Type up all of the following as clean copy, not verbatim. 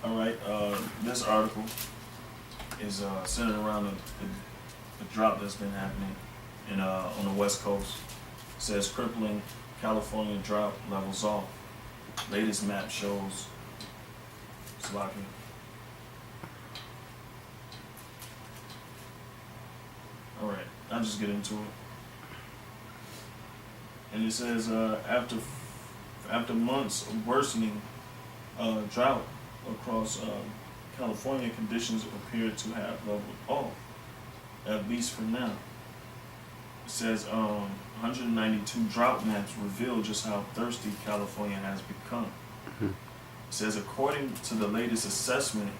All right. This article is centered around the drought that's been happening on the West Coast. It says crippling California drought levels off. Latest map shows slacking. All right, I'll just get into it. And it says after months of worsening drought across California, conditions appear to have leveled off, at least for now. It says 192 drought maps reveal just how thirsty California has become. Mm-hmm. It says according to the latest assessment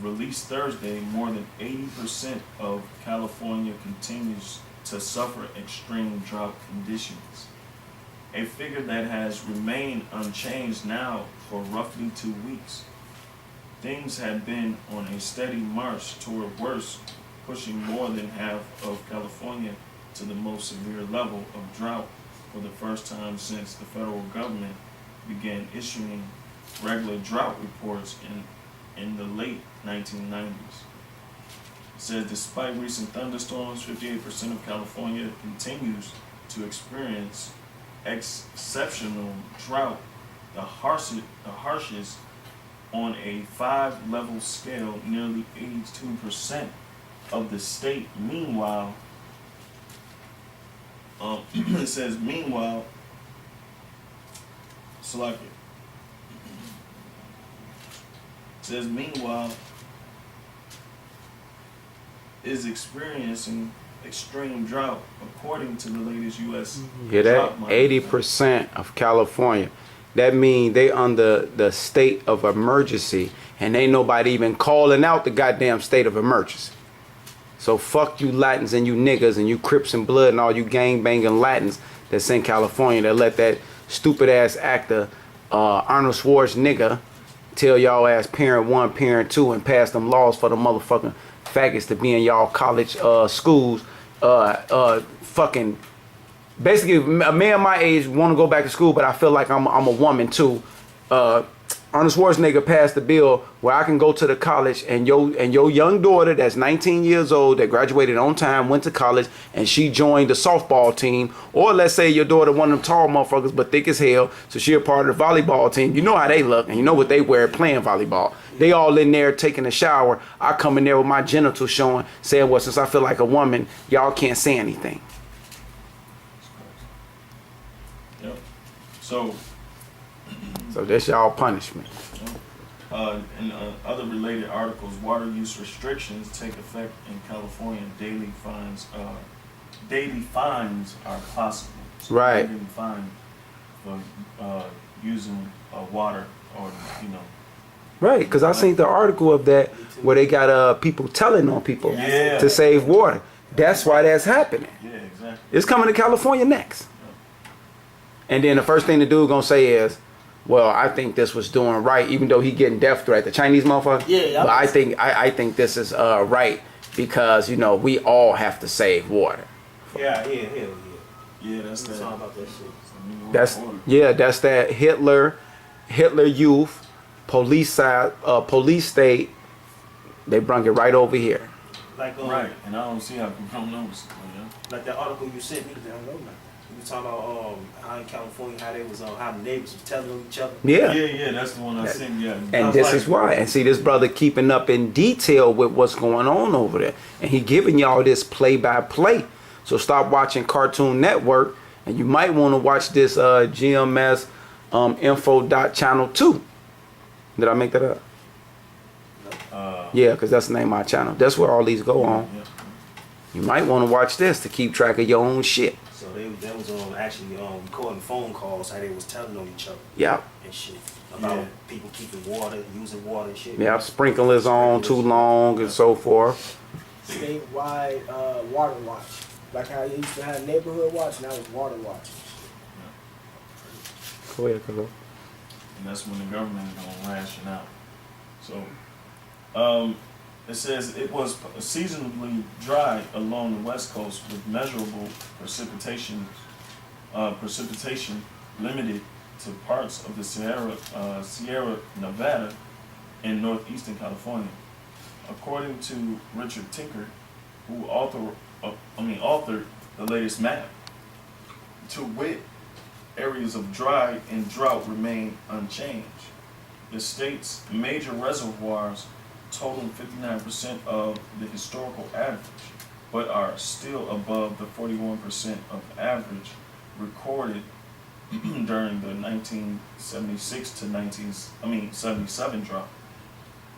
released Thursday, more than 80% of California continues to suffer extreme drought conditions. A figure that has remained unchanged now for roughly 2 weeks. Things had been on a steady march toward worse, pushing more than half of California to the most severe level of drought for the first time since the federal government began issuing regular drought reports in the late 1990s. It says despite recent thunderstorms, 58% of California continues to experience exceptional drought, the harshest on a 5-level scale. Nearly 82% of the state. Meanwhile, it says meanwhile, select it. It says meanwhile is experiencing extreme drought according to the latest U.S. Yeah, that 80% of California. That means they under the state of emergency, and ain't nobody even calling out the goddamn state of emergency. So fuck you Latins and you niggas and you Crips and Blood and all you gang banging Latins that's in California that let that stupid ass actor Arnold Schwarzenegger tell y'all ass parent 1, parent 2 and pass them laws for the motherfucking faggots to be in y'all college schools. Fucking basically a man my age want to go back to school, but I feel like I'm a woman too. Arnold Schwarzenegger passed the bill where I can go to the college and your young daughter that's 19 years old that graduated on time, went to college, and she joined the softball team, or let's say your daughter one of them tall motherfuckers but thick as hell, so she a part of the volleyball team. You know how they look and you know what they wear playing volleyball. They all in there taking a shower. I come in there with my genitals showing, saying, well, since I feel like a woman, y'all can't say anything. Yep. So that's y'all punishment. In other related articles, water use restrictions take effect in California. Daily fines are possible. So right. Daily fine for using water, or Right, because I seen the article of that where they got people telling on people yeah. to save water. That's why that's happening. Yeah, exactly. It's coming to California next. And then the first thing the dude gonna say is, well, I think this was doing right, even though he getting death threat, the Chinese motherfucker. Yeah. But I think this is right because we all have to save water. Yeah, hell yeah. Yeah, that's that. Talking about that shit. That's that Hitler youth, police state. They brung it right over here. Like right, and I don't see how people don't notice it. Like that article you sent me, I don't know nothing. You were talking about how in California how they was how the neighbors was telling on each other. Yeah, that's the one I sent. Yeah, and this is why. And see, this brother keeping up in detail with what's going on over there, and he giving y'all this play by play. So stop watching Cartoon Network, and you might want to watch this GMS info.channel 2. Did I make that up? Yeah, because that's the name of my channel. That's where all these go on. Yeah. You might want to watch this to keep track of your own shit. So that was actually recording phone calls how they was telling on each other. Yeah. And shit about people keeping water, using water and shit. Yeah, sprinklers on too long and so forth. Statewide water watch. Like how you used to have neighborhood watch, now it's water watch. Go ahead, go. And that's when the government is gonna ration out. So, it says it was seasonably dry along the West Coast with measurable precipitation limited to parts of the Sierra Nevada in northeastern California. According to Richard Tinker, who authored the latest map, to wit, areas of dry and drought remain unchanged. The state's major reservoirs total 59% of the historical average, but are still above the 41% of average recorded during the 1976 to 77 drought.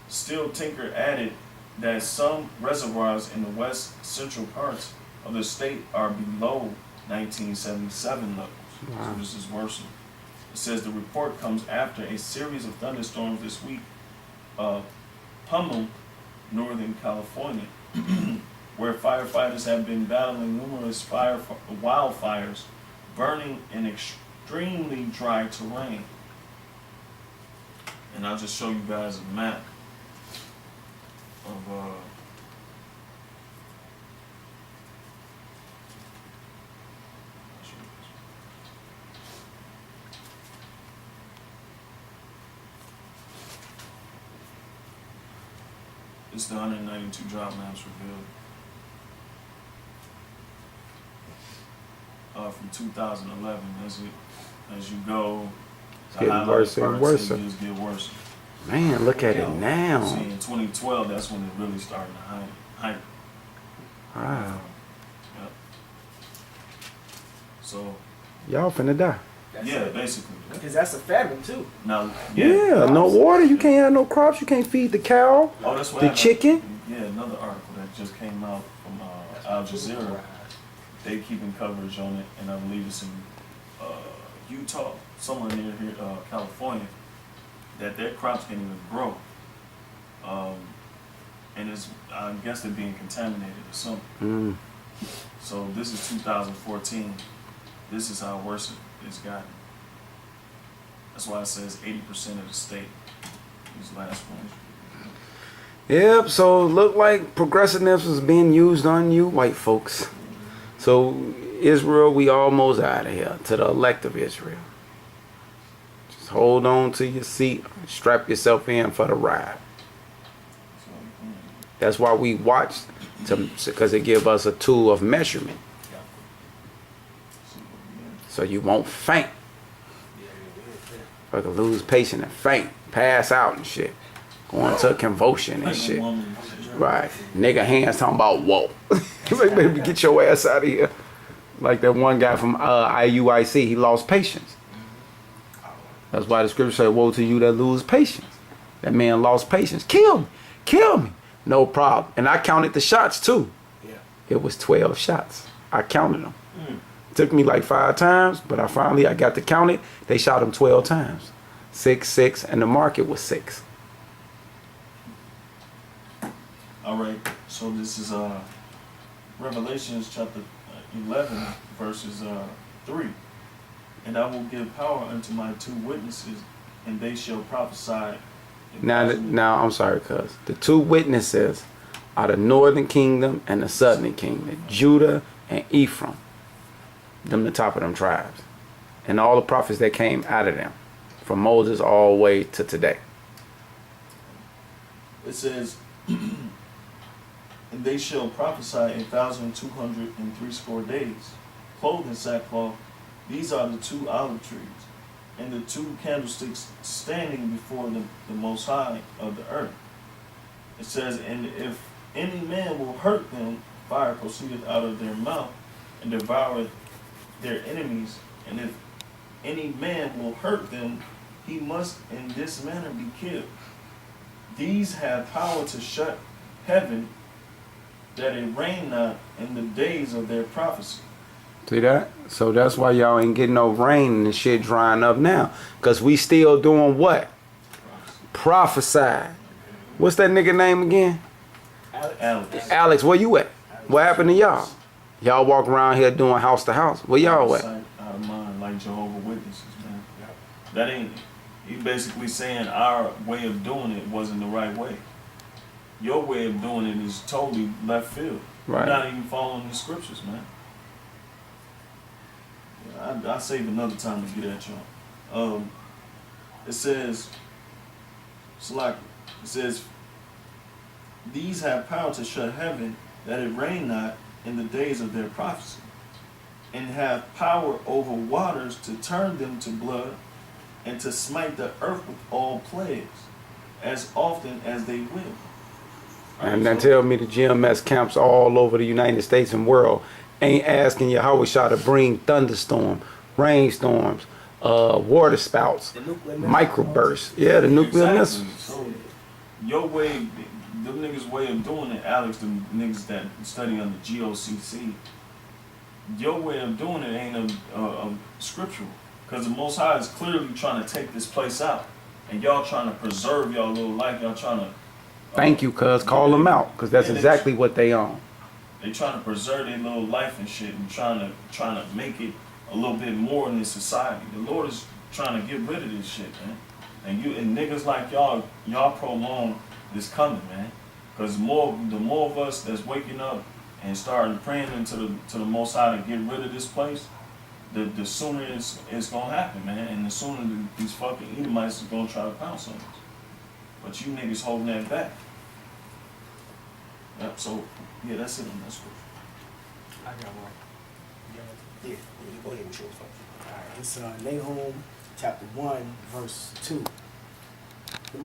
Still, Tinker added that some reservoirs in the west central parts of the state are below 1977 levels. Wow. So this is worsening. It says the report comes after a series of thunderstorms this week pummeled northern California, where firefighters have been battling numerous wildfires burning in extremely dry terrain. And I'll just show you guys a map of it's the 192 drought maps revealed from 2011. As you go, It's getting worse and worse. It just get worse. Man, look at it now. See, in 2012, that's when it really started to hype. Wow. Yep. So, Y'all finna die. yeah, basically. Because that's a famine too. Now, Yeah, no water. You can't have no crops. You can't feed the cow, Oh, that's what the happened. chicken. Yeah, another article that just came out from Al Jazeera. They keeping coverage on it, and I believe it's in Utah, somewhere near here, California, that their crops can't even grow. And I guess they're being contaminated or something. So this is 2014. This is how worse it's gotten. That's why it says 80% of the state. These last ones. Yep, so it looked like progressiveness was being used on you white folks. So Israel, we almost out of here to the elect of Israel. Just hold on to your seat, strap yourself in for the ride. That's why we watch, because it gives us a tool of measurement. So you won't faint. Or lose patience and faint, pass out and shit. Go into a convulsion and shit. Right. Nigga hands talking about whoa. Like, baby, get your ass out of here. Like that one guy from IUIC, he lost patience. That's why the scripture said, woe to you that lose patience. That man lost patience. Kill me. Kill me. No problem. And I counted the shots too. Yeah. It was 12 shots. I counted them. Took me like 5 times, but I got to count it. They shot him 12 times. 6, 6, and the market was 6. All right, so this is Revelations chapter 11, verses 3. And I will give power unto my 2 witnesses, and they shall prophesy. Now I'm sorry, cuz the 2 witnesses are the northern kingdom and the southern kingdom, Judah and Ephraim. Them the top of them tribes. And all the prophets that came out of them, from Moses all the way to today. It says, and they shall prophesy 1,260 days, clothed in sackcloth. These are the 2 olive trees, and the 2 candlesticks standing before the Most High of the earth. It says, and if any man will hurt them, fire proceedeth out of their mouth, and devoureth their enemies. And if any man will hurt them, he must in this manner be killed. These have power to shut heaven, that it rain not in the days of their prophecy. See that? So that's why y'all ain't getting no rain and the shit drying up now. Because we still doing what? Prophesy. What's that nigga name again? Alex. Alex, where you at? What happened to y'all? Y'all walk around here doing house to house. Where y'all at? Out of mind, like Jehovah's Witnesses, man. That ain't. He basically saying our way of doing it wasn't the right way. Your way of doing it is totally left field. Right. You're not even following the scriptures, man. Yeah, I'll save another time to get at y'all. It says, it's like It says, these have power to shut heaven, that it rain not in the days of their prophecy, and have power over waters to turn them to blood, and to smite the earth with all plagues, as often as they will. And then tell me the GMS camps all over the United States and world ain't asking Yahweh Shah to bring thunderstorm, rainstorms, water spouts, The nuclear microbursts. Yeah, the nuclear Exactly. missiles. So your way, them niggas' way of doing it, Alex, the niggas that study on the GOCC, your way of doing it ain't a scriptural. Because the Most High is clearly trying to take this place out. And y'all trying to preserve y'all little life. Y'all trying to... Thank you, cuz. Call them out, because that's Yeah, exactly what they on. They trying to preserve their little life and shit, and trying to make it a little bit more in this society. The Lord is trying to get rid of this shit, man. And niggas like y'all prolong this coming, man. Because the more of us that's waking up and starting praying into the Most High to get rid of this place, the sooner it's gonna happen, man. And the sooner these fucking Edomites is gonna try to pounce on us. But you niggas holding that back. Yep. So yeah, that's it on that scripture. I got one. Yeah, you go ahead with yours first. Alright, it's Nahum chapter 1, verse 2.